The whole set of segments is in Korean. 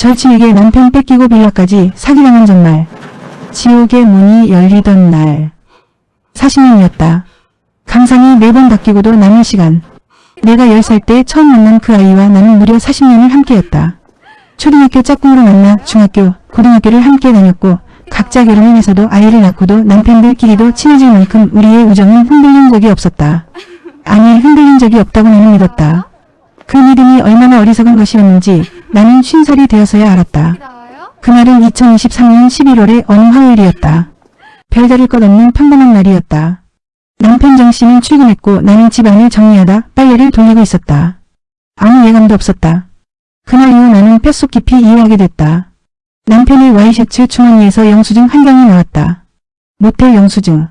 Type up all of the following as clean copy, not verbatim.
절친에게 남편 뺏기고 빌라까지 사기당한 전날. 지옥의 문이 열리던 날. 40년이었다. 감상이 매번 바뀌고도 남은 시간. 내가 10살 때 처음 만난 그 아이와 나는 무려 40년을 함께였다. 초등학교 짝꿍으로 만나 중학교, 고등학교를 함께 다녔고 각자 결혼을 해서도 아이를 낳고도 남편들끼리도 친해질 만큼 우리의 우정은 흔들린 적이 없었다. 아니, 흔들린 적이 없다고 나는 믿었다. 그 믿음이 얼마나 어리석은 것이었는지 나는 50살이 되어서야 알았다. 그날은 2023년 11월의 어느 화요일이었다. 별다를 것 없는 평범한 날이었다. 남편 정씨는 출근했고 나는 집안을 정리하다 빨래를 돌리고 있었다. 아무 예감도 없었다. 그날 이후 나는 뼛속 깊이 이해하게 됐다. 남편의 와이셔츠 주머니에서 영수증 한 장이 나왔다. 모텔 영수증.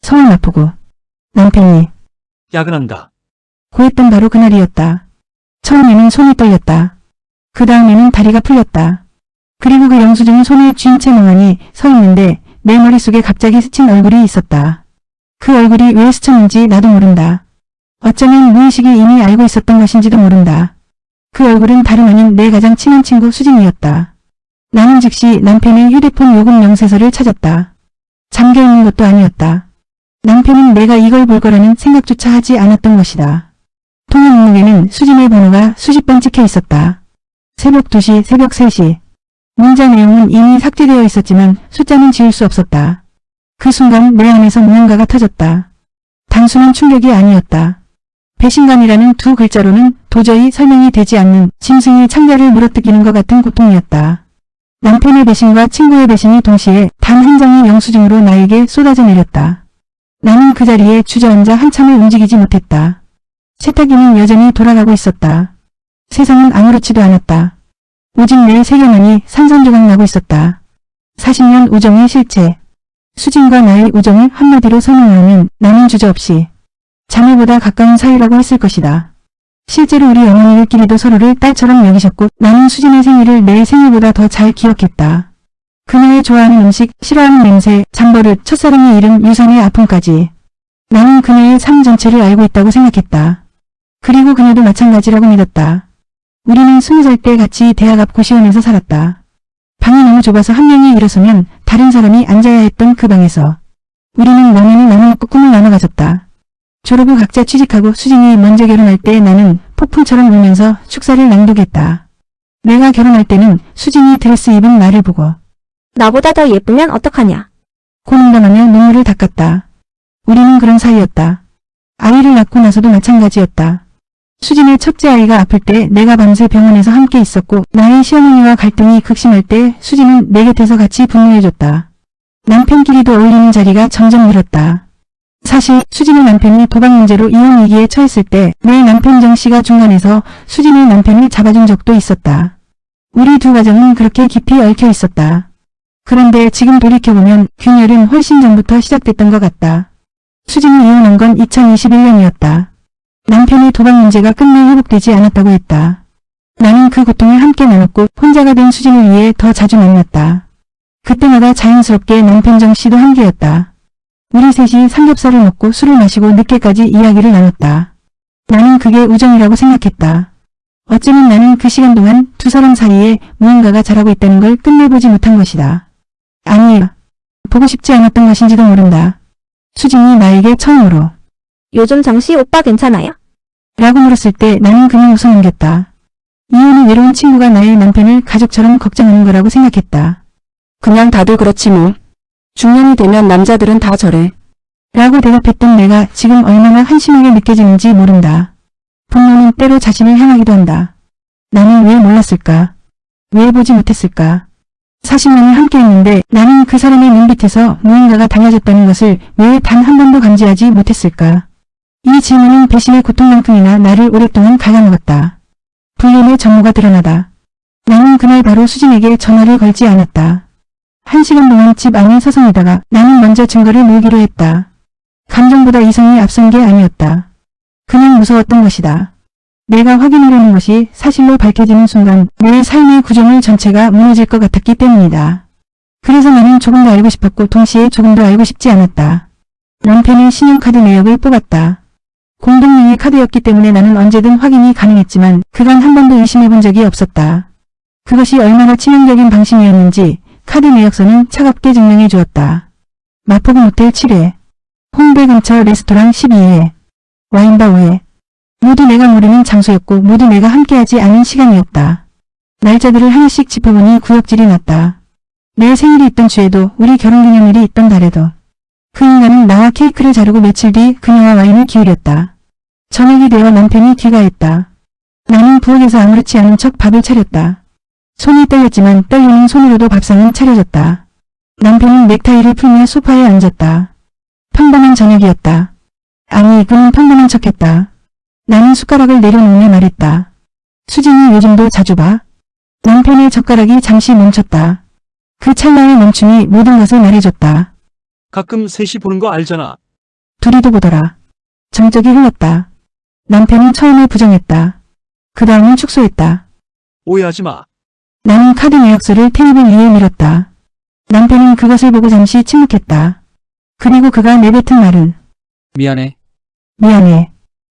성을 아프고 남편이 야근한다. 고했던 바로 그날이었다. 처음에는 손이 떨렸다. 그 다음에는 다리가 풀렸다. 그리고 그 영수증을 손에 쥔 채 멍하니 서 있는데 내 머릿속에 갑자기 스친 얼굴이 있었다. 그 얼굴이 왜 스쳤는지 나도 모른다. 어쩌면 무의식이 이미 알고 있었던 것인지도 모른다. 그 얼굴은 다름 아닌 내 가장 친한 친구 수진이었다. 나는 즉시 남편의 휴대폰 요금 명세서를 찾았다. 잠겨있는 것도 아니었다. 남편은 내가 이걸 볼 거라는 생각조차 하지 않았던 것이다. 통화 목록에는 수진의 번호가 수십 번 찍혀 있었다. 새벽 2시, 새벽 3시. 문자 내용은 이미 삭제되어 있었지만 숫자는 지울 수 없었다. 그 순간 내 안에서 무언가가 터졌다. 단순한 충격이 아니었다. 배신감이라는 두 글자로는 도저히 설명이 되지 않는 짐승이 창자를 물어뜯기는 것 같은 고통이었다. 남편의 배신과 친구의 배신이 동시에 단 한 장의 영수증으로 나에게 쏟아져 내렸다. 나는 그 자리에 주저앉아 한참을 움직이지 못했다. 세탁기는 여전히 돌아가고 있었다. 세상은 아무렇지도 않았다. 오직 내 세계만이 산산조각 나고 있었다. 40년 우정의 실체. 수진과 나의 우정을 한마디로 설명하면 나는 주저없이 자매보다 가까운 사이라고 했을 것이다. 실제로 우리 어머니들끼리도 서로를 딸처럼 여기셨고 나는 수진의 생일을 내 생일보다 더 잘 기억했다. 그녀의 좋아하는 음식, 싫어하는 냄새, 잠버릇, 첫사랑의 이름, 유산의 아픔까지. 나는 그녀의 삶 전체를 알고 있다고 생각했다. 그리고 그녀도 마찬가지라고 믿었다. 우리는 20살 때 같이 대학 앞 고시원에서 살았다. 방이 너무 좁아서 한 명이 일어서면 다른 사람이 앉아야 했던 그 방에서 우리는 너무나 나눠먹고 꿈을 나눠 가졌다. 졸업 후 각자 취직하고 수진이 먼저 결혼할 때 나는 폭풍처럼 울면서 축사를 낭독했다. 내가 결혼할 때는 수진이 드레스 입은 나를 보고 나보다 더 예쁘면 어떡하냐. 고민당하며 눈물을 닦았다. 우리는 그런 사이였다. 아이를 낳고 나서도 마찬가지였다. 수진의 첫째 아이가 아플 때 내가 밤새 병원에서 함께 있었고 나의 시어머니와 갈등이 극심할 때 수진은 내 곁에서 같이 분노해줬다. 남편끼리도 어울리는 자리가 점점 늘었다. 사실 수진의 남편이 도박 문제로 이혼 위기에 처했을 때 내 남편 정씨가 중간에서 수진의 남편을 잡아준 적도 있었다. 우리 두 가정은 그렇게 깊이 얽혀 있었다. 그런데 지금 돌이켜보면 균열은 훨씬 전부터 시작됐던 것 같다. 수진이 이혼한 건 2021년이었다. 남편의 도박 문제가 끝내 회복되지 않았다고 했다. 나는 그 고통을 함께 나눴고 혼자가 된 수진을 위해 더 자주 만났다. 그때마다 자연스럽게 남편 정씨도 한계였다. 우리 셋이 삼겹살을 먹고 술을 마시고 늦게까지 이야기를 나눴다. 나는 그게 우정이라고 생각했다. 어쩌면 나는 그 시간 동안 두 사람 사이에 무언가가 자라고 있다는 걸 끝내보지 못한 것이다. 아니, 보고 싶지 않았던 것인지도 모른다. 수진이 나에게 처음으로 요즘 정씨 오빠 괜찮아요? 라고 물었을 때 나는 그냥 웃어넘겼다. 이혼은 외로운 친구가 나의 남편을 가족처럼 걱정하는 거라고 생각했다. 그냥 다들 그렇지 뭐. 중년이 되면 남자들은 다 저래. 라고 대답했던 내가 지금 얼마나 한심하게 느껴지는지 모른다. 분노는 때로 자신을 향하기도 한다. 나는 왜 몰랐을까? 왜 보지 못했을까? 40년을 함께했는데 나는 그 사람의 눈빛에서 무언가가 달라졌다는 것을 왜 단 한 번도 감지하지 못했을까? 이 질문은 배신의 고통만큼이나 나를 오랫동안 갉아먹었다. 불륜의 전모가 드러나다. 나는 그날 바로 수진에게 전화를 걸지 않았다. 1시간 동안 집 안에 서성이다가 나는 먼저 증거를 모으기로 했다. 감정보다 이성이 앞선 게 아니었다. 그냥 무서웠던 것이다. 내가 확인하려는 것이 사실로 밝혀지는 순간 내 삶의 구조물 전체가 무너질 것 같았기 때문이다. 그래서 나는 조금 더 알고 싶었고 동시에 조금 더 알고 싶지 않았다. 남편의 신용카드 내역을 뽑았다. 공동명의 카드였기 때문에 나는 언제든 확인이 가능했지만 그간 한 번도 의심해본 적이 없었다. 그것이 얼마나 치명적인 방심이었는지 카드 내역서는 차갑게 증명해 주었다. 마포구 모텔 7회, 홍대 근처 레스토랑 12회, 와인바 5회. 모두 내가 모르는 장소였고 모두 내가 함께하지 않은 시간이었다. 날짜들을 하나씩 짚어보니 구역질이 났다. 내 생일이 있던 주에도 우리 결혼기념일이 있던 달에도. 그 인간은 나와 케이크를 자르고 며칠 뒤 그녀와 와인을 기울였다. 저녁이 되어 남편이 귀가했다. 나는 부엌에서 아무렇지 않은 척 밥을 차렸다. 손이 떨렸지만 떨리는 손으로도 밥상은 차려졌다. 남편은 넥타이를 풀며 소파에 앉았다. 평범한 저녁이었다. 아니, 그는 평범한 척했다. 나는 숟가락을 내려놓으며 말했다. 수진이 요즘도 자주 봐? 남편의 젓가락이 잠시 멈췄다. 그 찰나의 멈춤이 모든 것을 말해줬다. 가끔 셋이 보는 거 알잖아. 둘이도 보더라. 정적이 흘렀다. 남편은 처음에 부정했다. 그 다음은 축소했다. 오해하지 마. 나는 카드 내역서를 테이블 위에 밀었다. 남편은 그것을 보고 잠시 침묵했다. 그리고 그가 내뱉은 말은 미안해. 미안해.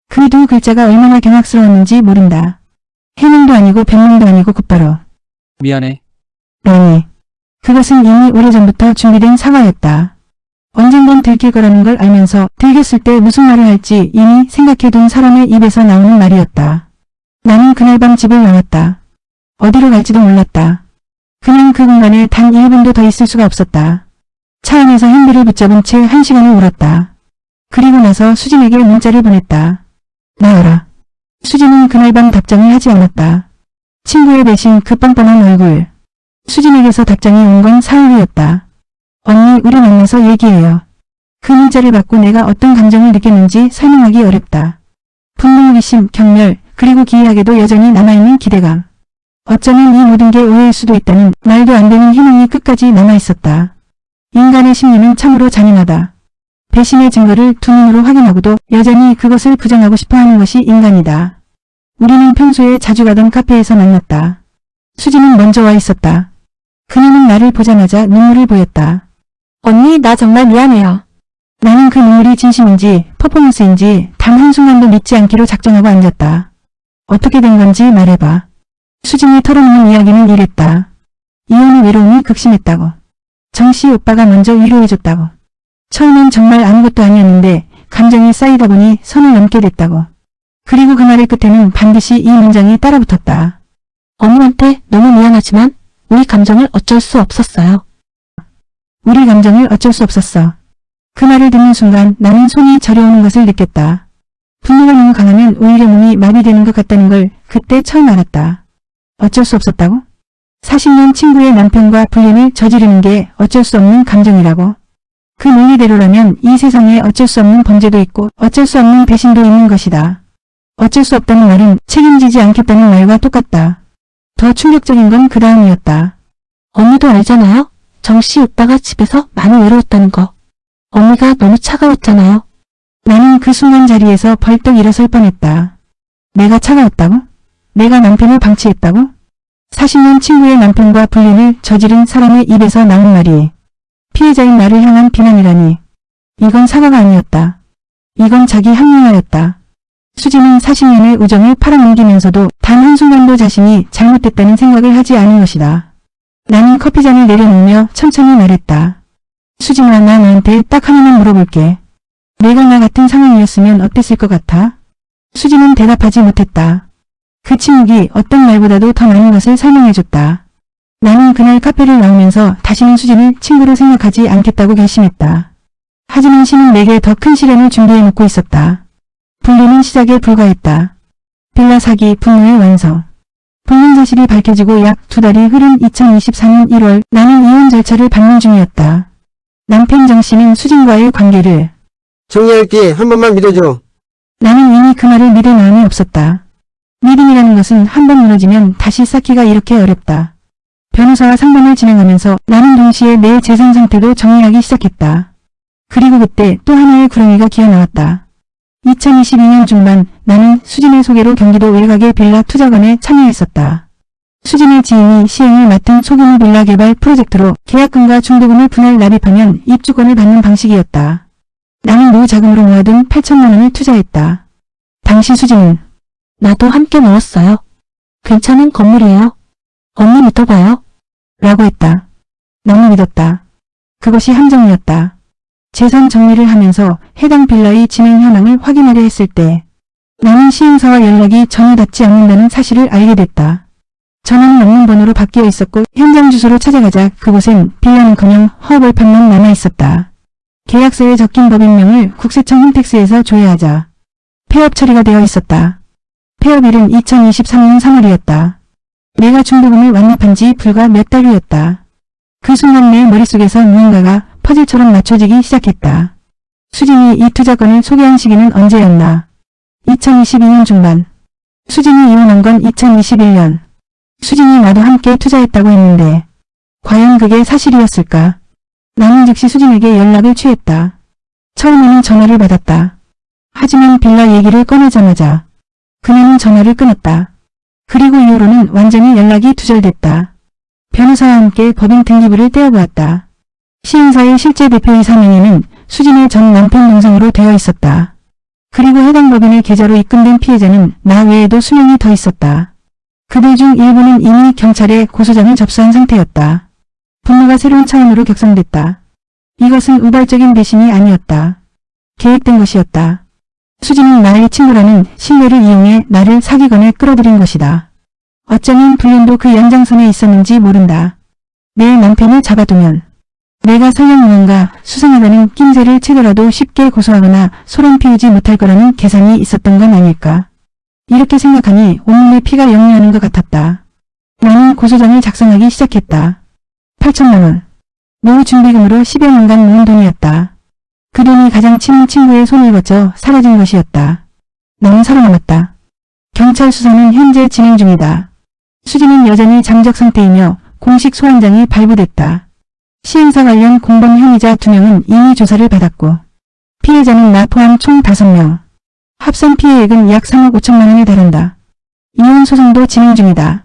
그 두 글자가 얼마나 경악스러웠는지 모른다. 해명도 아니고 변명도 아니고 곧바로 미안해. 러니. 그것은 이미 오래전부터 준비된 사과였다. 언젠간 들킬 거라는 걸 알면서 들켰을 때 무슨 말을 할지 이미 생각해둔 사람의 입에서 나오는 말이었다. 나는 그날 밤 집을 나왔다. 어디로 갈지도 몰랐다. 그냥 그 공간에 단 1분도 더 있을 수가 없었다. 차 안에서 핸들을 붙잡은 채 1시간을 울었다. 그리고 나서 수진에게 문자를 보냈다. 나와라. 수진은 그날 밤 답장을 하지 않았다. 친구의 대신 그 뻔뻔한 얼굴. 수진에게서 답장이 온 건 사흘 후였다. 언니, 우리 만나서 얘기해요. 그 문자를 받고 내가 어떤 감정을 느꼈는지 설명하기 어렵다. 분노, 호기심, 경멸, 그리고 기이하게도 여전히 남아있는 기대감. 어쩌면 이 모든 게 오해일 수도 있다는 말도 안 되는 희망이 끝까지 남아있었다. 인간의 심리는 참으로 잔인하다. 배신의 증거를 두 눈으로 확인하고도 여전히 그것을 부정하고 싶어하는 것이 인간이다. 우리는 평소에 자주 가던 카페에서 만났다. 수지는 먼저 와 있었다. 그녀는 나를 보자마자 눈물을 보였다. 언니, 나 정말 미안해요. 나는 그 눈물이 진심인지 퍼포먼스인지 단 한순간도 믿지 않기로 작정하고 앉았다. 어떻게 된 건지 말해봐. 수진이 털어놓는 이야기는 이랬다. 이혼의 외로움이 극심했다고. 정씨 오빠가 먼저 위로해줬다고. 처음엔 정말 아무것도 아니었는데 감정이 쌓이다 보니 선을 넘게 됐다고. 그리고 그 말의 끝에는 반드시 이 문장이 따라붙었다. 언니한테 너무 미안하지만 우리 감정을 어쩔 수 없었어요. 우리 감정을 어쩔 수 없었어. 그 말을 듣는 순간 나는 손이 저려오는 것을 느꼈다. 분노가 너무 강하면 오히려 몸이 마비되는 것 같다는 걸 그때 처음 알았다. 어쩔 수 없었다고? 40년 친구의 남편과 불륜을 저지르는 게 어쩔 수 없는 감정이라고? 그 논리대로라면 이 세상에 어쩔 수 없는 범죄도 있고 어쩔 수 없는 배신도 있는 것이다. 어쩔 수 없다는 말은 책임지지 않겠다는 말과 똑같다. 더 충격적인 건 그 다음이었다. 언니도 알잖아요. 정씨 오빠가 집에서 많이 외로웠다는 거. 언니가 너무 차가웠잖아요. 나는 그 순간 자리에서 벌떡 일어설 뻔했다. 내가 차가웠다고? 내가 남편을 방치했다고? 40년 친구의 남편과 불륜을 저지른 사람의 입에서 나온 말이 피해자인 나를 향한 비난이라니. 이건 사과가 아니었다. 이건 자기 합리화였다. 수지는 40년의 우정을 팔아넘기면서도 단 한순간도 자신이 잘못됐다는 생각을 하지 않은 것이다. 나는 커피잔을 내려놓으며 천천히 말했다. 수진아, 나 너한테 딱 하나만 물어볼게. 내가 나 같은 상황이었으면 어땠을 것 같아? 수지는 대답하지 못했다. 그 침묵이 어떤 말보다도 더 많은 것을 설명해줬다. 나는 그날 카페를 나오면서 다시는 수진을 친구로 생각하지 않겠다고 결심했다. 하지만 신은 내게 더 큰 시련을 준비해놓고 있었다. 불륜은 시작에 불과했다. 빌라 사기, 분노의 완성. 불륜 사실이 밝혀지고 약 2달이 흐른 2024년 1월 나는 이혼 절차를 밟는 중이었다. 남편 정씨는 수진과의 관계를 정리할게. 한 번만 믿어줘. 나는 이미 그 말을 믿을 마음이 없었다. 믿음이라는 것은 한 번 무너지면 다시 쌓기가 이렇게 어렵다. 변호사와 상담을 진행하면서 나는 동시에 내 재산 상태도 정리하기 시작했다. 그리고 그때 또 하나의 구렁이가 기어나왔다. 2022년 중반 나는 수진의 소개로 경기도 외곽의 빌라 투자건에 참여했었다. 수진의 지인이 시행을 맡은 소규모 빌라 개발 프로젝트로 계약금과 중도금을 분할 납입하면 입주권을 받는 방식이었다. 나는 노자금으로 모아둔 8천만 원을 투자했다. 당시 수진은 나도 함께 넣었어요. 괜찮은 건물이에요. 언니 믿어봐요. 라고 했다. 나는 믿었다. 그것이 함정이었다. 재산 정리를 하면서 해당 빌라의 진행 현황을 확인하려 했을 때 나는 시행사와 연락이 전혀 닿지 않는다는 사실을 알게 됐다. 전화는 없는 번호로 바뀌어 있었고 현장 주소로 찾아가자 그곳엔 빌라는커녕 허벌판만 남아 있었다. 계약서에 적힌 법인명을 국세청 홈택스에서 조회하자 폐업 처리가 되어 있었다. 폐업일은 2023년 3월이었다. 내가 중도금을 완납한 지 불과 몇 달 후였다. 그 순간 내 머릿속에서 무언가가 퍼즐처럼 맞춰지기 시작했다. 수진이 이 투자건을 소개한 시기는 언제였나? 2022년 중반. 수진이 이혼한 건 2021년. 수진이 나도 함께 투자했다고 했는데 과연 그게 사실이었을까? 나는 즉시 수진에게 연락을 취했다. 처음에는 전화를 받았다. 하지만 빌라 얘기를 꺼내자마자 그녀는 전화를 끊었다. 그리고 이후로는 완전히 연락이 두절됐다. 변호사와 함께 법인 등기부를 떼어보았다. 시행사의 실제 대표이사 명의는 수진의 전 남편 동생으로 되어 있었다. 그리고 해당 법인의 계좌로 입금된 피해자는 나 외에도 수명이 더 있었다. 그들 중 일부는 이미 경찰에 고소장을 접수한 상태였다. 분노가 새로운 차원으로 격상됐다. 이것은 우발적인 배신이 아니었다. 계획된 것이었다. 수진은 나의 친구라는 신뢰를 이용해 나를 사기건에 끌어들인 것이다. 어쩌면 불륜도 그 연장선에 있었는지 모른다. 내 남편을 잡아두면 내가 설령 무언가 수상하다는 낌새를 채더라도 쉽게 고소하거나 소란 피우지 못할 거라는 계산이 있었던 건 아닐까. 이렇게 생각하니 온몸에 피가 역류하는 것 같았다. 나는 고소장을 작성하기 시작했다. 8천만 원. 노후 준비금으로 10여 년간 모은 돈이었다. 그 돈이 가장 친한 친구의 손을 거쳐 사라진 것이었다. 나는 살아남았다. 경찰 수사는 현재 진행 중이다. 수진은 여전히 잠적 상태이며 공식 소환장이 발부됐다. 시행사 관련 공범 혐의자 2명은 이미 조사를 받았고 피해자는 나 포함 총 5명. 합산 피해액은 약 3억 5천만 원에 달한다. 이혼 소송도 진행 중이다.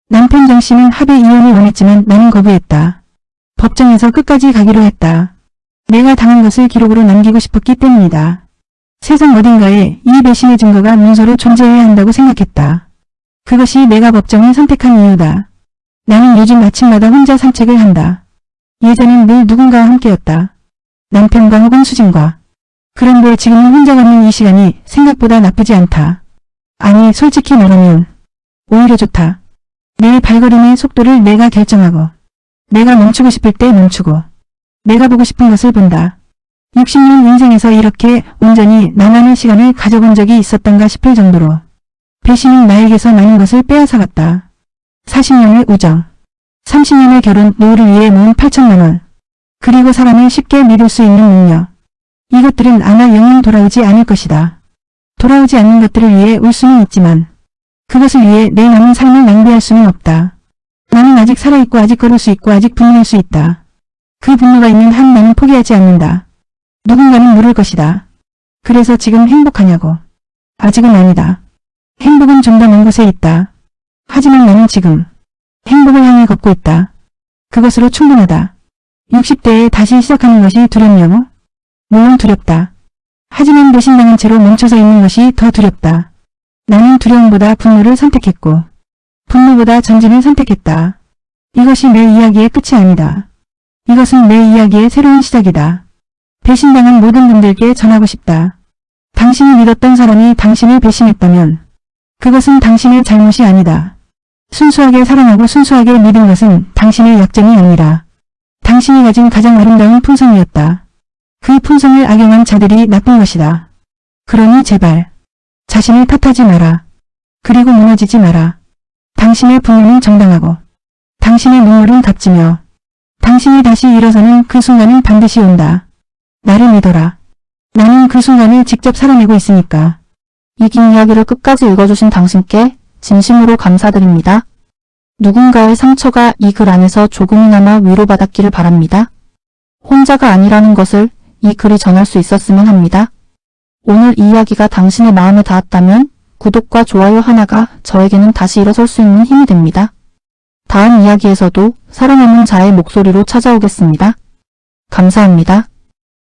남편 정 씨는 합의 이혼을 원했지만 나는 거부했다. 법정에서 끝까지 가기로 했다. 내가 당한 것을 기록으로 남기고 싶었기 때문이다. 세상 어딘가에 이 배신의 증거가 문서로 존재해야 한다고 생각했다. 그것이 내가 법정을 선택한 이유다. 나는 요즘 아침마다 혼자 산책을 한다. 예전엔 늘 누군가와 함께였다. 남편과 혹은 수진과. 그런데 지금은 혼자 걷는 이 시간이 생각보다 나쁘지 않다. 아니 솔직히 말하면 오히려 좋다. 내 발걸음의 속도를 내가 결정하고 내가 멈추고 싶을 때 멈추고 내가 보고 싶은 것을 본다. 60년 인생에서 이렇게 온전히 나만의 시간을 가져본 적이 있었던가 싶을 정도로 배신은 나에게서 많은 것을 빼앗아갔다. 40년의 우정, 30년의 결혼, 노후를 위해 모은 8천만 원, 그리고 사람을 쉽게 믿을 수 있는 능력. 이것들은 아마 영영 돌아오지 않을 것이다. 돌아오지 않는 것들을 위해 울 수는 있지만 그것을 위해 내 남은 삶을 낭비할 수는 없다. 나는 아직 살아있고 아직 걸을 수 있고 아직 분노할 수 있다. 그 분노가 있는 한 나는 포기하지 않는다. 누군가는 물을 것이다. 그래서 지금 행복하냐고. 아직은 아니다. 행복은 좀 더 먼 곳에 있다. 하지만 나는 지금 행복을 향해 걷고 있다. 그것으로 충분하다. 60대에 다시 시작하는 것이 두렵냐고? 물론 두렵다. 하지만 배신당한 채로 멈춰서 있는 것이 더 두렵다. 나는 두려움보다 분노를 선택했고 분노보다 전진을 선택했다. 이것이 내 이야기의 끝이 아니다. 이것은 내 이야기의 새로운 시작이다. 배신당한 모든 분들께 전하고 싶다. 당신이 믿었던 사람이 당신을 배신했다면 그것은 당신의 잘못이 아니다. 순수하게 사랑하고 순수하게 믿은 것은 당신의 약점이 아니라 당신이 가진 가장 아름다운 품성이었다. 그 품성을 악용한 자들이 나쁜 것이다. 그러니 제발 자신을 탓하지 마라. 그리고 무너지지 마라. 당신의 분노는 정당하고 당신의 눈물은 값지며 당신이 다시 일어서는 그 순간은 반드시 온다. 나를 믿어라. 나는 그 순간을 직접 살아내고 있으니까. 이 긴 이야기를 끝까지 읽어주신 당신께 진심으로 감사드립니다. 누군가의 상처가 이 글 안에서 조금이나마 위로받았기를 바랍니다. 혼자가 아니라는 것을 이 글이 전할 수 있었으면 합니다. 오늘 이 이야기가 당신의 마음에 닿았다면 구독과 좋아요 하나가 저에게는 다시 일어설 수 있는 힘이 됩니다. 다음 이야기에서도 살아남은 자의 목소리로 찾아오겠습니다. 감사합니다.